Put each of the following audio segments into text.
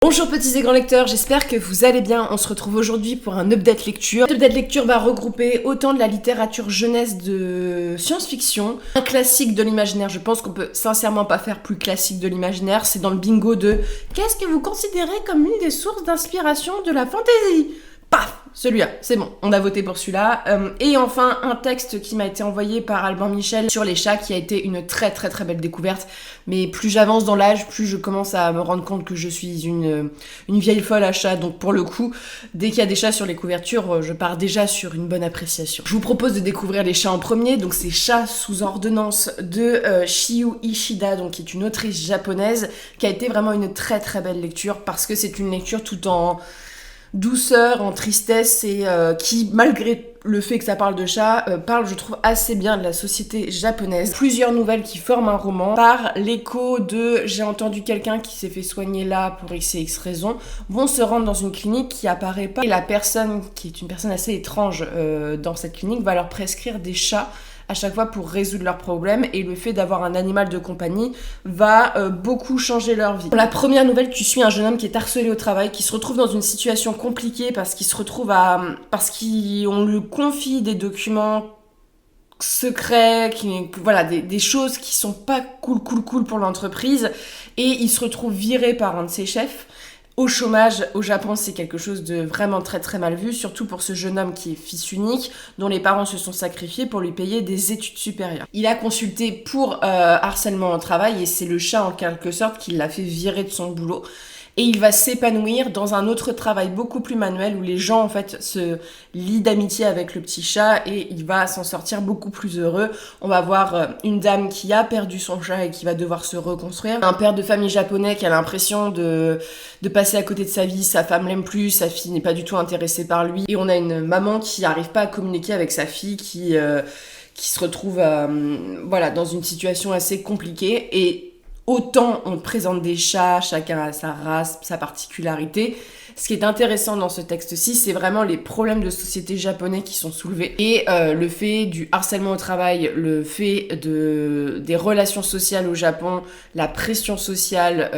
Bonjour petits et grands lecteurs, j'espère que vous allez bien. On se retrouve aujourd'hui pour un update lecture. L'update lecture va regrouper autant de la littérature jeunesse de science-fiction, un classique de l'imaginaire. Je pense qu'on peut sincèrement pas faire plus classique de l'imaginaire. C'est dans le bingo de qu'est-ce que vous considérez comme une des sources d'inspiration de la fantasy ? Paf, celui-là, c'est bon, on a voté pour celui-là. Et enfin, un texte qui m'a été envoyé par Albin Michel sur les chats, qui a été une très belle découverte. Mais plus j'avance dans l'âge, plus je commence à me rendre compte que je suis une vieille folle à chat. Donc pour le coup, dès qu'il y a des chats sur les couvertures, je pars déjà sur une bonne appréciation. Je vous propose de découvrir les chats en premier. Donc c'est Chats sous ordonnance de Shiyu Ishida, donc qui est une autrice japonaise, qui a été vraiment une très belle lecture, parce que c'est une lecture tout en douceur, en tristesse, et qui, malgré le fait que ça parle de chat, parle, je trouve, assez bien de la société japonaise. Plusieurs nouvelles qui forment un roman, par l'écho de j'ai entendu quelqu'un qui s'est fait soigner là pour x et x raisons, vont se rendre dans une clinique qui apparaît pas, et la personne, qui est une personne assez étrange dans cette clinique, va leur prescrire des chats à chaque fois pour résoudre leurs problèmes, et le fait d'avoir un animal de compagnie va beaucoup changer leur vie. Pour la première nouvelle, tu suis un jeune homme qui est harcelé au travail, qui se retrouve dans une situation compliquée parce qu'on lui confie des documents secrets, voilà, des choses qui sont pas cool pour l'entreprise, et il se retrouve viré par un de ses chefs. Au chômage, au Japon, c'est quelque chose de vraiment très mal vu, surtout pour ce jeune homme qui est fils unique, dont les parents se sont sacrifiés pour lui payer des études supérieures. Il a consulté pour harcèlement au travail, et c'est le chat en quelque sorte qui l'a fait virer de son boulot. Et il va s'épanouir dans un autre travail beaucoup plus manuel, où les gens en fait se lient d'amitié avec le petit chat, et il va s'en sortir beaucoup plus heureux. On va voir une dame qui a perdu son chat et qui va devoir se reconstruire. Un père de famille japonais qui a l'impression de passer à côté de sa vie, sa femme l'aime plus, sa fille n'est pas du tout intéressée par lui. Et on a une maman qui n'arrive pas à communiquer avec sa fille, qui se retrouve dans une situation assez compliquée. Et autant on présente des chats, chacun a sa race, sa particularité. Ce qui est intéressant dans ce texte-ci, c'est vraiment les problèmes de société japonais qui sont soulevés. Et le fait du harcèlement au travail, le fait des relations sociales au Japon, la pression sociale,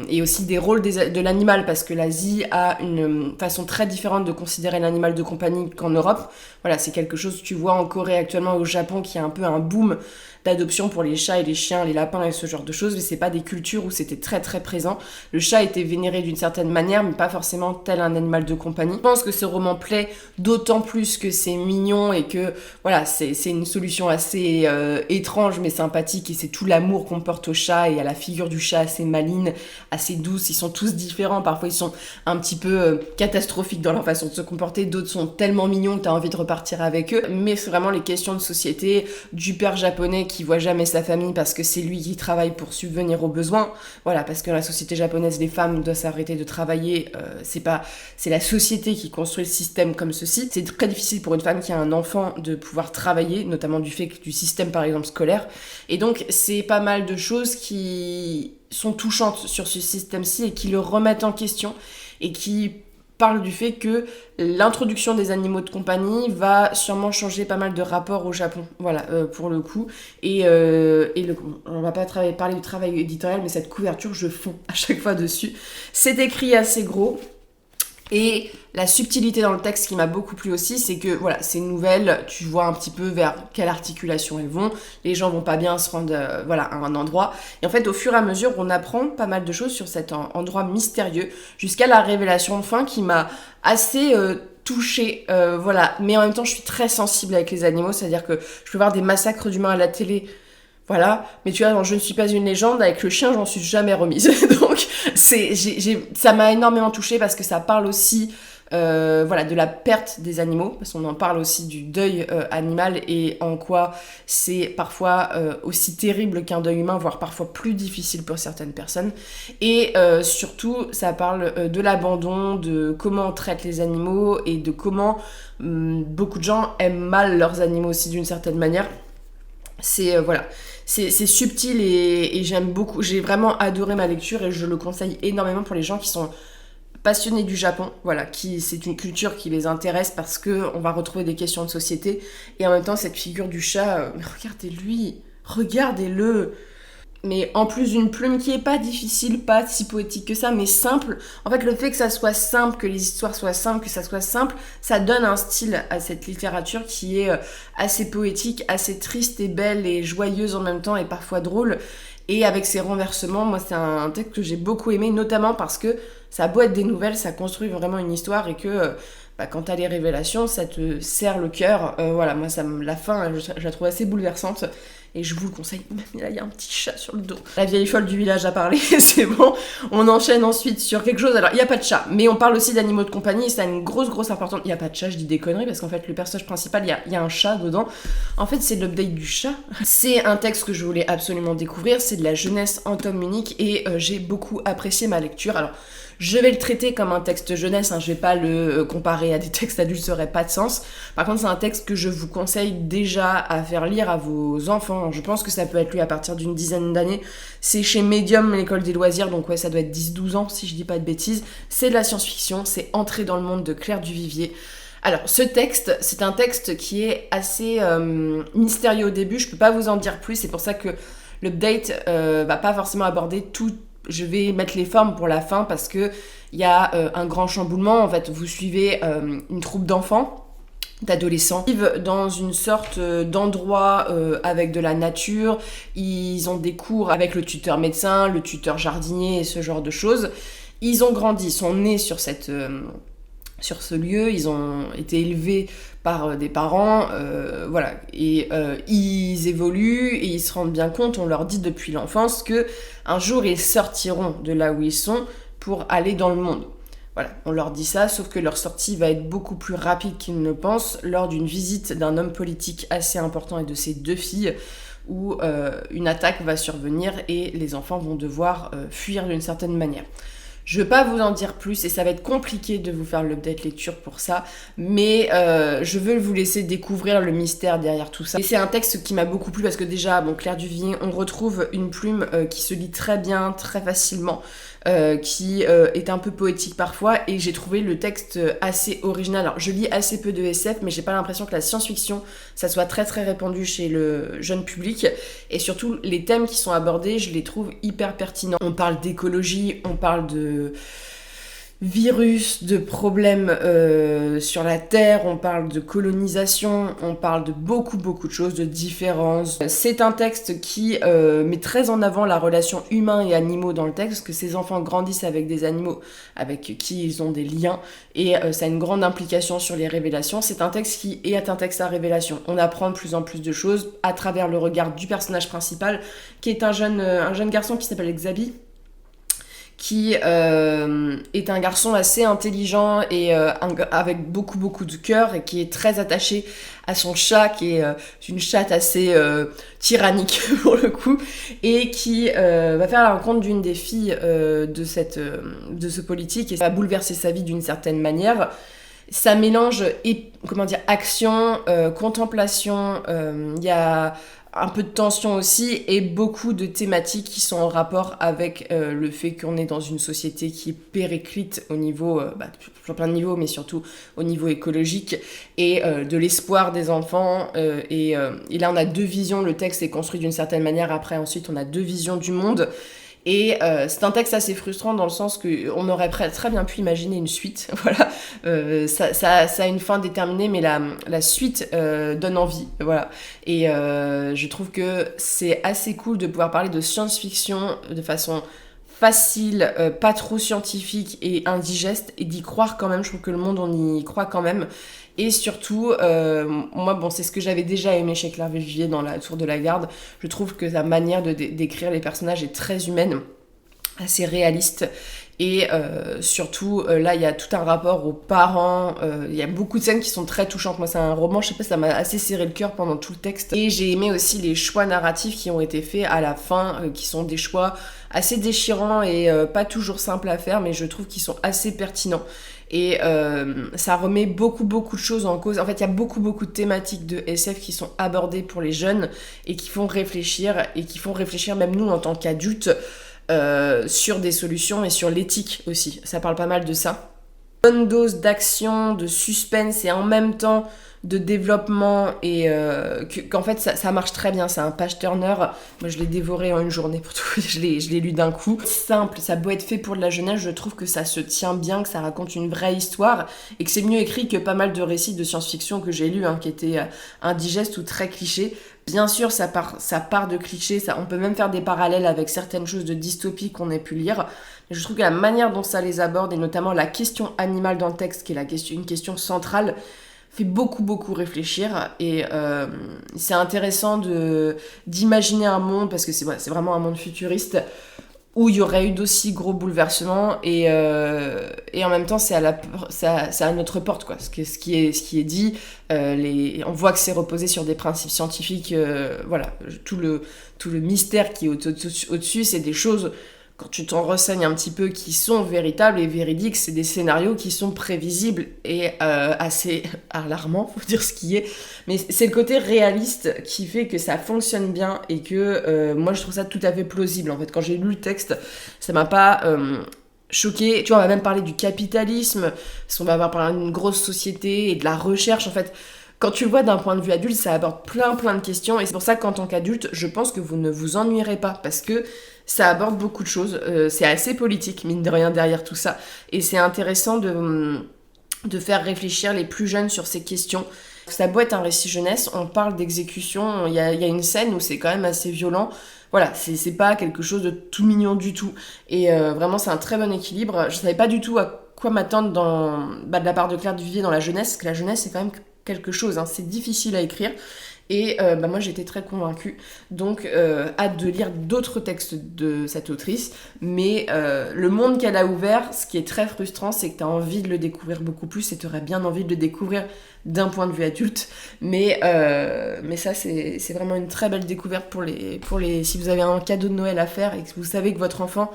et aussi des rôles de l'animal, parce que l'Asie a une façon très différente de considérer l'animal de compagnie qu'en Europe. Voilà, c'est quelque chose que tu vois en Corée actuellement, au Japon, qui a un peu un boom d'adoption pour les chats et les chiens, les lapins et ce genre de choses, mais c'est pas des cultures où c'était très présent. Le chat était vénéré d'une certaine manière, mais pas forcément tel un animal de compagnie. Je pense que ce roman plaît d'autant plus que c'est mignon, et que voilà, c'est une solution assez étrange mais sympathique, et c'est tout l'amour qu'on porte au chat et à la figure du chat, assez maligne, assez douce. Ils sont tous différents, parfois ils sont un petit peu catastrophiques dans leur façon de se comporter, d'autres sont tellement mignons que t'as envie de repartir avec eux, mais c'est vraiment les questions de société, du père japonais qui voit jamais sa famille parce que c'est lui qui travaille pour subvenir aux besoins. Voilà, parce que dans la société japonaise, les femmes doivent s'arrêter de travailler. C'est la société qui construit le système comme ceci. C'est très difficile pour une femme qui a un enfant de pouvoir travailler, notamment du fait du système par exemple scolaire. Et donc c'est pas mal de choses qui sont touchantes sur ce système-ci et qui le remettent en question, et qui parle du fait que l'introduction des animaux de compagnie va sûrement changer pas mal de rapports au Japon, voilà, pour le coup. On va pas parler du travail éditorial, mais cette couverture, je fonds à chaque fois dessus. C'est écrit assez gros. Et la subtilité dans le texte qui m'a beaucoup plu aussi, c'est que voilà, ces nouvelles, tu vois un petit peu vers quelle articulation elles vont, les gens vont pas bien se rendre à un endroit, et en fait au fur et à mesure on apprend pas mal de choses sur cet endroit mystérieux, jusqu'à la révélation de fin qui m'a assez touchée, mais en même temps je suis très sensible avec les animaux, c'est-à-dire que je peux voir des massacres d'humains à la télé, voilà, mais tu vois, dans Je ne suis pas une légende, avec le chien, j'en suis jamais remise. Donc, ça m'a énormément touchée, parce que ça parle aussi de la perte des animaux, parce qu'on en parle aussi du deuil animal, et en quoi c'est parfois aussi terrible qu'un deuil humain, voire parfois plus difficile pour certaines personnes. Et surtout, ça parle de l'abandon, de comment on traite les animaux, et de comment beaucoup de gens aiment mal leurs animaux aussi d'une certaine manière. C'est subtil, et j'aime beaucoup, j'ai vraiment adoré ma lecture, et je le conseille énormément pour les gens qui sont passionnés du Japon, voilà, c'est une culture qui les intéresse, parce que on va retrouver des questions de société, et en même temps cette figure du chat, regardez-le, mais en plus d'une plume qui est pas difficile, pas si poétique que ça, mais simple. En fait, le fait que ça soit simple, que les histoires soient simples, que ça soit simple, ça donne un style à cette littérature qui est assez poétique, assez triste et belle et joyeuse en même temps et parfois drôle. Et avec ses renversements, moi c'est un texte que j'ai beaucoup aimé, notamment parce que ça a beau être des nouvelles, ça construit vraiment une histoire et que quand t'as les révélations, ça te serre le cœur. Voilà, moi la fin, je la trouve assez bouleversante. Et je vous le conseille, même là il y a un petit chat sur le dos. La vieille folle du village a parlé, c'est bon. On enchaîne ensuite sur quelque chose. Alors il n'y a pas de chat, mais on parle aussi d'animaux de compagnie. Et ça a une grosse importance. Il n'y a pas de chat, je dis des conneries, parce qu'en fait le personnage principal, il y a un chat dedans. En fait c'est l'update du chat. C'est un texte que je voulais absolument découvrir. C'est de la jeunesse en tome unique et j'ai beaucoup apprécié ma lecture. Alors je vais le traiter comme un texte jeunesse, je vais pas le comparer à des textes adultes, ça aurait pas de sens. Par contre, c'est un texte que je vous conseille déjà à faire lire à vos enfants. Je pense que ça peut être lu à partir d'une dizaine d'années. C'est chez Medium, l'école des loisirs, donc ouais, ça doit être 10-12 ans si je dis pas de bêtises. C'est de la science-fiction, c'est Entrer dans le monde de Claire Duvivier. Alors, ce texte, c'est un texte qui est assez mystérieux au début, je peux pas vous en dire plus, c'est pour ça que l'update va pas forcément aborder tout. Je vais mettre les formes pour la fin parce que il y a un grand chamboulement. En fait, vous suivez une troupe d'enfants, d'adolescents, qui vivent dans une sorte d'endroit avec de la nature. Ils ont des cours avec le tuteur médecin, le tuteur jardinier et ce genre de choses. Ils ont grandi, ils sont nés sur ce lieu, ils ont été élevés par des parents, voilà, et ils évoluent et ils se rendent bien compte, on leur dit depuis l'enfance que un jour ils sortiront de là où ils sont pour aller dans le monde. Voilà, on leur dit ça, sauf que leur sortie va être beaucoup plus rapide qu'ils ne le pensent lors d'une visite d'un homme politique assez important et de ses 2 filles, où une attaque va survenir et les enfants vont devoir fuir d'une certaine manière. Je vais pas vous en dire plus et ça va être compliqué de vous faire l'update lecture pour ça, mais je veux vous laisser découvrir le mystère derrière tout ça. Et c'est un texte qui m'a beaucoup plu parce que déjà, Claire Duvivier, on retrouve une plume qui se lit très bien, très facilement, qui est un peu poétique parfois, et j'ai trouvé le texte assez original. Alors je lis assez peu de SF, mais j'ai pas l'impression que la science-fiction ça soit très très répandu chez le jeune public, et surtout les thèmes qui sont abordés, je les trouve hyper pertinents. On parle d'écologie, on parle de virus, de problèmes sur la Terre, on parle de colonisation, on parle de beaucoup de choses, de différences. C'est un texte qui met très en avant la relation humain et animaux dans le texte, parce que ces enfants grandissent avec des animaux avec qui ils ont des liens, et ça a une grande implication sur les révélations. C'est un texte qui est un texte à révélation. On apprend de plus en plus de choses à travers le regard du personnage principal, qui est un jeune garçon qui s'appelle Xabi, qui est un garçon assez intelligent et avec beaucoup de cœur, et qui est très attaché à son chat, qui est une chatte assez tyrannique pour le coup, et qui va faire la rencontre d'une des filles de ce politique, et ça va bouleverser sa vie d'une certaine manière. Ça mélange action, contemplation, il y a un peu de tension aussi, et beaucoup de thématiques qui sont en rapport avec le fait qu'on est dans une société qui est périclite au niveau, sur plein de niveaux, mais surtout au niveau écologique, et de l'espoir des enfants. Et là, on a 2 visions, le texte est construit d'une certaine manière, après, ensuite, on a 2 visions du monde. Et c'est un texte assez frustrant dans le sens qu'on aurait très bien pu imaginer une suite. Voilà, ça a une fin déterminée, mais la suite donne envie. Voilà, et je trouve que c'est assez cool de pouvoir parler de science-fiction de façon facile, pas trop scientifique et indigeste, et d'y croire quand même. Je trouve que le monde, on y croit quand même. Et surtout, moi, c'est ce que j'avais déjà aimé chez Claire Duvivier dans La Tour de la Garde. Je trouve que sa manière de d'écrire les personnages est très humaine, assez réaliste. Et surtout, là, il y a tout un rapport aux parents. Il y a beaucoup de scènes qui sont très touchantes. Moi, c'est un roman, je sais pas, ça m'a assez serré le cœur pendant tout le texte. Et j'ai aimé aussi les choix narratifs qui ont été faits à la fin, qui sont des choix assez déchirants et pas toujours simples à faire, mais je trouve qu'ils sont assez pertinents. Et ça remet beaucoup de choses en cause. En fait, il y a beaucoup de thématiques de SF qui sont abordées pour les jeunes et qui font réfléchir même nous en tant qu'adultes sur des solutions et sur l'éthique aussi. Ça parle pas mal de ça. bonne dose d'action, de suspense et en même temps de développement et qu'en fait ça marche très bien. C'est un page turner. Moi je l'ai dévoré en une journée pour tout. Je l'ai lu d'un coup. Simple, ça a beau être fait pour de la jeunesse, je trouve que ça se tient bien, que ça raconte une vraie histoire et que c'est mieux écrit que pas mal de récits de science-fiction que j'ai lus qui étaient indigestes ou très clichés. Bien sûr, ça part de clichés, on peut même faire des parallèles avec certaines choses de dystopie qu'on ait pu lire. Mais je trouve que la manière dont ça les aborde, et notamment la question animale dans le texte, qui est une question centrale, fait beaucoup réfléchir. Et c'est intéressant d'imaginer un monde, parce que c'est vraiment un monde futuriste, où il y aurait eu d'aussi gros bouleversements et en même temps c'est à notre porte quoi. Ce qui est dit, on voit que c'est reposé sur des principes scientifiques, voilà, tout le mystère qui est au-dessus, c'est des choses, quand tu t'en renseignes un petit peu, qui sont véritables et véridiques. C'est des scénarios qui sont prévisibles et assez alarmants, faut dire ce qui est. Mais c'est le côté réaliste qui fait que ça fonctionne bien et que moi je trouve ça tout à fait plausible. En fait, quand j'ai lu le texte, ça m'a pas choqué. Tu vois, on va même parler du capitalisme, parce qu'on va avoir parlé d'une grosse société et de la recherche. En fait, quand tu le vois d'un point de vue adulte, ça aborde plein de questions. Et c'est pour ça qu'en tant qu'adulte, je pense que vous ne vous ennuierez pas, parce que ça aborde beaucoup de choses. C'est assez politique, mine de rien, derrière tout ça. Et c'est intéressant de faire réfléchir les plus jeunes sur ces questions. Ça a beau être un récit jeunesse, on parle d'exécution. Il y a une scène où c'est quand même assez violent. Voilà, c'est pas quelque chose de tout mignon du tout. Et vraiment, c'est un très bon équilibre. Je savais pas du tout à quoi m'attendre de la part de Claire Duvivier dans la jeunesse, parce que la jeunesse, c'est quand même quelque chose. C'est difficile à écrire. Et moi j'étais très convaincue, donc hâte de lire d'autres textes de cette autrice, mais le monde qu'elle a ouvert, ce qui est très frustrant, c'est que tu as envie de le découvrir beaucoup plus et tu aurais bien envie de le découvrir d'un point de vue adulte, mais ça c'est vraiment une très belle découverte pour les si vous avez un cadeau de Noël à faire et que vous savez que votre enfant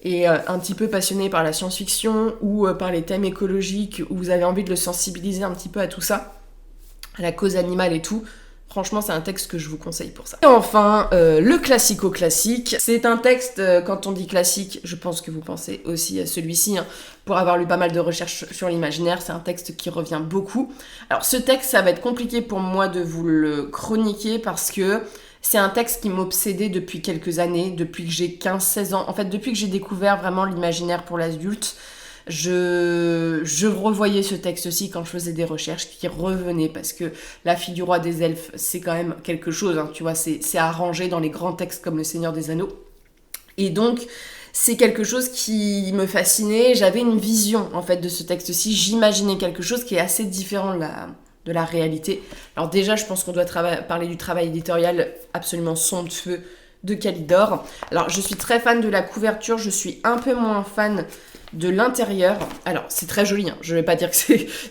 est un petit peu passionné par la science-fiction ou par les thèmes écologiques, ou vous avez envie de le sensibiliser un petit peu à tout ça, à la cause animale et tout. Franchement, c'est un texte que je vous conseille pour ça. Et enfin, le classico-classique. C'est un texte, quand on dit classique, je pense que vous pensez aussi à celui-ci. Pour avoir lu pas mal de recherches sur l'imaginaire, c'est un texte qui revient beaucoup. Alors, ce texte, ça va être compliqué pour moi de vous le chroniquer parce que c'est un texte qui m'obsédait depuis quelques années, depuis que j'ai 15-16 ans. En fait, depuis que j'ai découvert vraiment l'imaginaire pour l'adulte, je revoyais ce texte-ci quand je faisais des recherches, qui revenaient, parce que La fille du roi des elfes, c'est quand même quelque chose, tu vois, c'est arrangé dans les grands textes comme Le Seigneur des Anneaux. Et donc, c'est quelque chose qui me fascinait. J'avais une vision, en fait, de ce texte-ci. J'imaginais quelque chose qui est assez différent de la réalité. Alors déjà, je pense qu'on doit parler du travail éditorial absolument somptueux de Calidor. Alors, je suis très fan de la couverture, je suis un peu moins fan de l'intérieur. Alors, c'est très joli, je vais pas dire que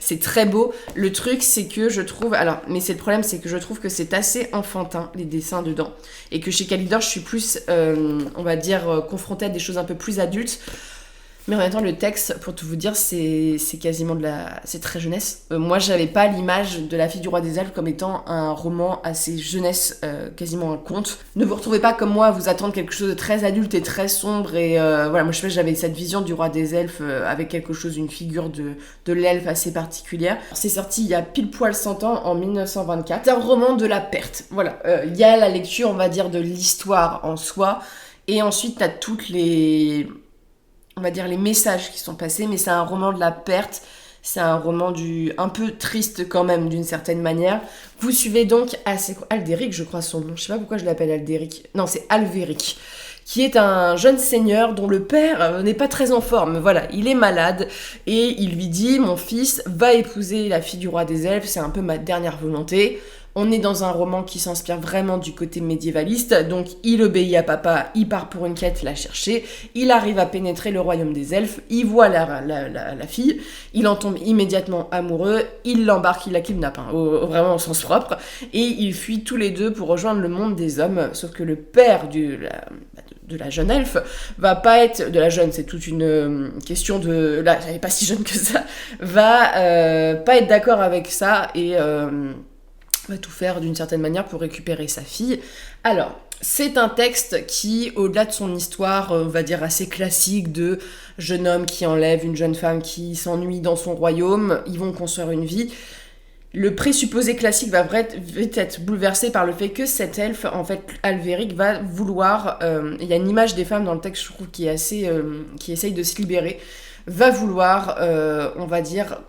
c'est très beau. Le truc, c'est que je trouve... mais c'est le problème, c'est que je trouve que c'est assez enfantin, les dessins dedans. Et que chez Calidor, je suis plus, on va dire, confrontée à des choses un peu plus adultes. Mais en même temps, le texte, pour tout vous dire, c'est quasiment c'est très jeunesse. Moi, j'avais pas l'image de La fille du roi des elfes comme étant un roman assez jeunesse, quasiment un conte. Ne vous retrouvez pas comme moi à vous attendre quelque chose de très adulte et très sombre. Et voilà, moi, j'avais cette vision du roi des elfes avec quelque chose, une figure de l'elfe assez particulière. C'est sorti il y a pile poil 100 ans, en 1924. C'est un roman de la perte. Voilà, il y a la lecture, on va dire, de l'histoire en soi. Et ensuite, t'as toutes on va dire les messages qui sont passés, mais c'est un roman de la perte, c'est un roman un peu triste quand même, d'une certaine manière. Vous suivez donc Aldéric, je crois son nom, je sais pas pourquoi je l'appelle Aldéric, non c'est Alvéric, qui est un jeune seigneur dont le père n'est pas très en forme, voilà, il est malade, et il lui dit, mon fils va épouser la fille du roi des elfes, c'est un peu ma dernière volonté. On est dans un roman qui s'inspire vraiment du côté médiévaliste, donc il obéit à papa, il part pour une quête la chercher, il arrive à pénétrer le royaume des elfes, il voit la fille, il en tombe immédiatement amoureux, il l'embarque, il la kidnappe, vraiment au sens propre, et ils fuient tous les deux pour rejoindre le monde des hommes, sauf que le père de la jeune elfe va pas être... De la jeune, c'est toute une question de... Là, elle est pas si jeune que ça, va pas être d'accord avec ça, et... va tout faire d'une certaine manière pour récupérer sa fille. Alors, C'est un texte qui, au-delà de son histoire, on va dire assez classique de jeune homme qui enlève une jeune femme qui s'ennuie dans son royaume, ils vont construire une vie. Le présupposé classique va vite être bouleversé par le fait que cet elfe, en fait, Alveric, va vouloir... Il y a une image des femmes dans le texte, je trouve, qui est assez... qui essaye de se libérer, va vouloir, on va dire,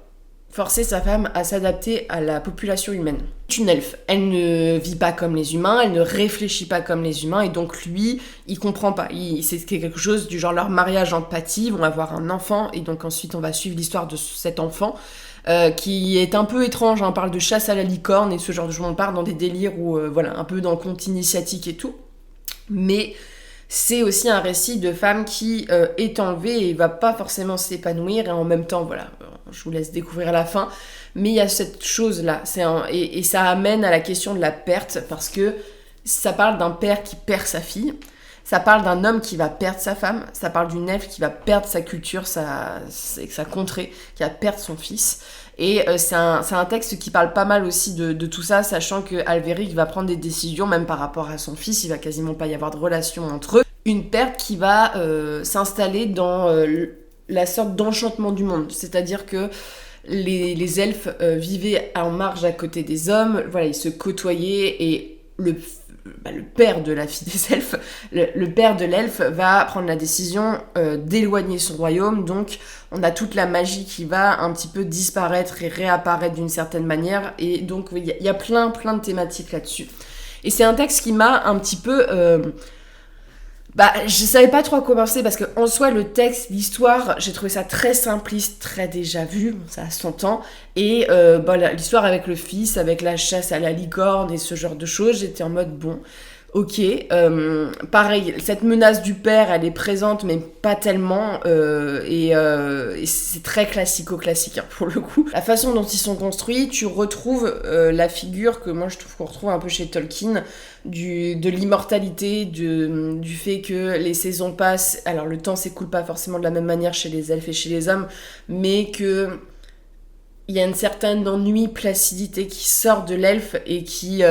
forcer sa femme à s'adapter à la population humaine. C'est une elfe, elle ne vit pas comme les humains, elle ne réfléchit pas comme les humains, et donc lui, il comprend pas. C'est quelque chose du genre leur mariage empathie, ils vont avoir un enfant, et donc ensuite on va suivre l'histoire de cet enfant, qui est un peu étrange, hein. On parle de chasse à la licorne et ce genre de choses, on part dans des délires où, voilà, un peu dans le conte initiatique et tout. Mais c'est aussi un récit de femme qui est enlevée et va pas forcément s'épanouir, et en même temps, voilà, je vous laisse découvrir à la fin, mais il y a cette chose-là, et ça amène à la question de la perte, parce que ça parle d'un père qui perd sa fille, ça parle d'un homme qui va perdre sa femme, ça parle d'une elfe qui va perdre sa culture, sa contrée, qui va perdre son fils. Et c'est un texte qui parle pas mal aussi de tout ça, sachant que Alveric va prendre des décisions, même par rapport à son fils, il va quasiment pas y avoir de relation entre eux. Une perte qui va s'installer dans la sorte d'enchantement du monde, c'est-à-dire que les elfes vivaient en marge à côté des hommes, voilà, ils se côtoyaient, et le père de la fille des elfes, le père de l'elfe va prendre la décision d'éloigner son royaume, donc on a toute la magie qui va un petit peu disparaître et réapparaître d'une certaine manière, et donc il y a plein de thématiques là-dessus. Et c'est un texte qui m'a un petit peu... je savais pas trop à quoi penser, parce que en soi, le texte, l'histoire, j'ai trouvé ça très simpliste, très déjà vu, ça a son temps, et l'histoire avec le fils, avec la chasse à la licorne et ce genre de choses, j'étais en mode bon, ok, pareil, cette menace du père, elle est présente, mais pas tellement, et c'est très classico-classique, hein, pour le coup. La façon dont ils sont construits, tu retrouves la figure que moi je trouve qu'on retrouve un peu chez Tolkien, de l'immortalité, du fait que les saisons passent, alors le temps s'écoule pas forcément de la même manière chez les elfes et chez les hommes, mais que il y a une certaine ennui, placidité qui sort de l'elfe et qui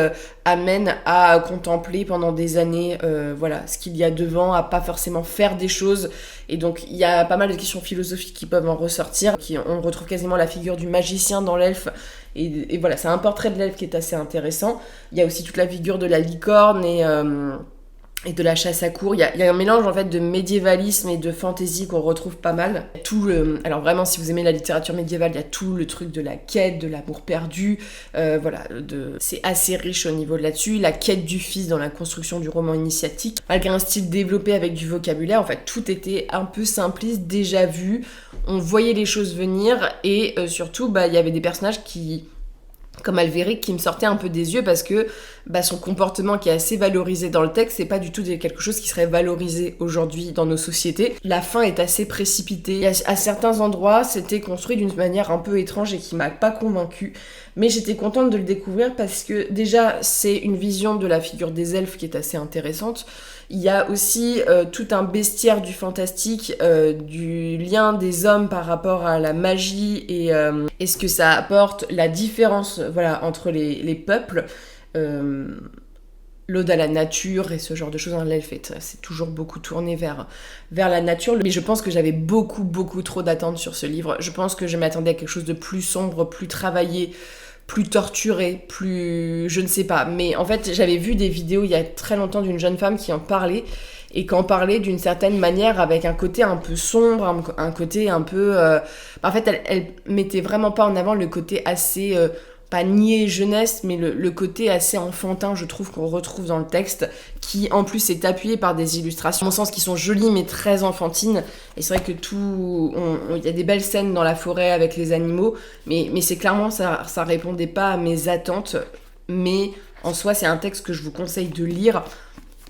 amène à contempler pendant des années ce qu'il y a devant, à pas forcément faire des choses. Et donc il y a pas mal de questions philosophiques qui peuvent en ressortir. On retrouve quasiment la figure du magicien dans l'elfe. Et voilà, c'est un portrait de l'elfe qui est assez intéressant. Il y a aussi toute la figure de la licorne et de la chasse à courre. Il y a un mélange en fait de médiévalisme et de fantasy qu'on retrouve pas mal. Alors vraiment, si vous aimez la littérature médiévale, il y a tout le truc de la quête, de l'amour perdu. C'est assez riche au niveau de là-dessus. La quête du fils dans la construction du roman initiatique. Malgré un style développé avec du vocabulaire, en fait, tout était un peu simpliste, déjà vu. On voyait les choses venir, et surtout, il y avait des personnages comme Alveric, qui me sortait un peu des yeux, parce que son comportement qui est assez valorisé dans le texte, c'est pas du tout quelque chose qui serait valorisé aujourd'hui dans nos sociétés. La fin est assez précipitée. À certains endroits, c'était construit d'une manière un peu étrange et qui m'a pas convaincue. Mais j'étais contente de le découvrir parce que déjà, c'est une vision de la figure des elfes qui est assez intéressante. Il y a aussi tout un bestiaire du fantastique, du lien des hommes par rapport à la magie et ce que ça apporte, la différence entre les peuples, l'ode à la nature et ce genre de choses. L'elfe c'est toujours beaucoup tourné vers la nature, mais je pense que j'avais beaucoup trop d'attentes sur ce livre. Je pense que je m'attendais à quelque chose de plus sombre, plus travaillé, plus torturé, plus... je ne sais pas. Mais en fait, j'avais vu des vidéos il y a très longtemps d'une jeune femme qui en parlait, et qui en parlait d'une certaine manière, avec un côté un peu sombre, un côté un peu... En fait, elle mettait vraiment pas en avant le côté assez... pas nier jeunesse, mais le côté assez enfantin, je trouve, qu'on retrouve dans le texte, qui en plus est appuyé par des illustrations, à mon sens, qui sont jolies mais très enfantines. Et c'est vrai que il y a des belles scènes dans la forêt avec les animaux, mais c'est clairement, ça répondait pas à mes attentes. Mais en soi, c'est un texte que je vous conseille de lire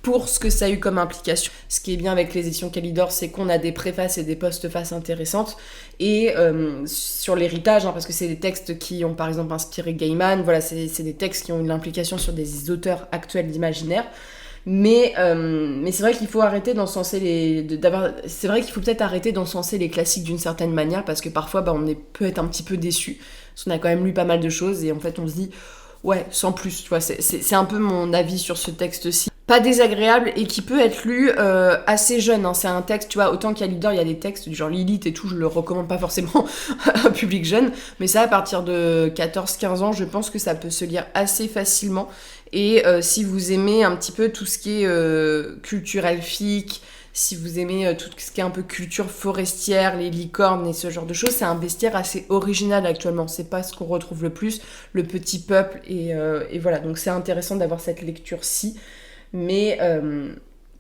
pour ce que ça a eu comme implication. Ce qui est bien avec les éditions Calidor, c'est qu'on a des préfaces et des postfaces intéressantes. Et sur l'héritage, parce que c'est des textes qui ont par exemple inspiré Gaiman, c'est des textes qui ont une implication sur des auteurs actuels d'imaginaire. Mais c'est vrai qu'il faut arrêter d'encenser c'est vrai qu'il faut peut-être arrêter d'encenser les classiques d'une certaine manière, parce que parfois peut être un petit peu déçu, parce qu'on a quand même lu pas mal de choses, et en fait on se dit ouais, sans plus, tu vois. C'est un peu mon avis sur ce texte-ci. pas désagréable et qui peut être lu assez jeune. Hein. C'est un texte, tu vois, autant qu'à Leader, il y a des textes du genre Lilith et tout, je le recommande pas forcément à un public jeune, mais ça, à partir de 14-15 ans, je pense que ça peut se lire assez facilement. Et si vous aimez un petit peu tout ce qui est culture elfique, si vous aimez tout ce qui est un peu culture forestière, les licornes et ce genre de choses, c'est un bestiaire assez original actuellement. C'est pas ce qu'on retrouve le plus, le petit peuple, et voilà. Donc c'est intéressant d'avoir cette lecture-ci, mais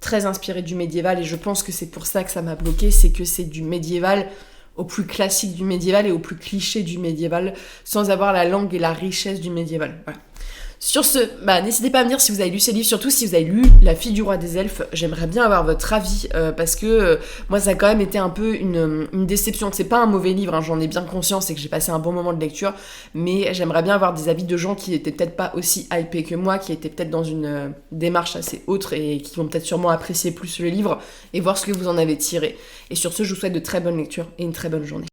très inspirée du médiéval, et je pense que c'est pour ça que ça m'a bloqué, c'est que c'est du médiéval au plus classique du médiéval et au plus cliché du médiéval, sans avoir la langue et la richesse du médiéval. Voilà. Sur ce, n'hésitez pas à me dire si vous avez lu ces livres, surtout si vous avez lu La fille du roi des elfes. J'aimerais bien avoir votre avis, parce que moi ça a quand même été un peu une déception. C'est pas un mauvais livre, hein, j'en ai bien conscience et que j'ai passé un bon moment de lecture, mais j'aimerais bien avoir des avis de gens qui étaient peut-être pas aussi hypés que moi, qui étaient peut-être dans une démarche assez autre et qui vont peut-être sûrement apprécier plus le livre, et voir ce que vous en avez tiré. Et sur ce, je vous souhaite de très bonnes lectures et une très bonne journée.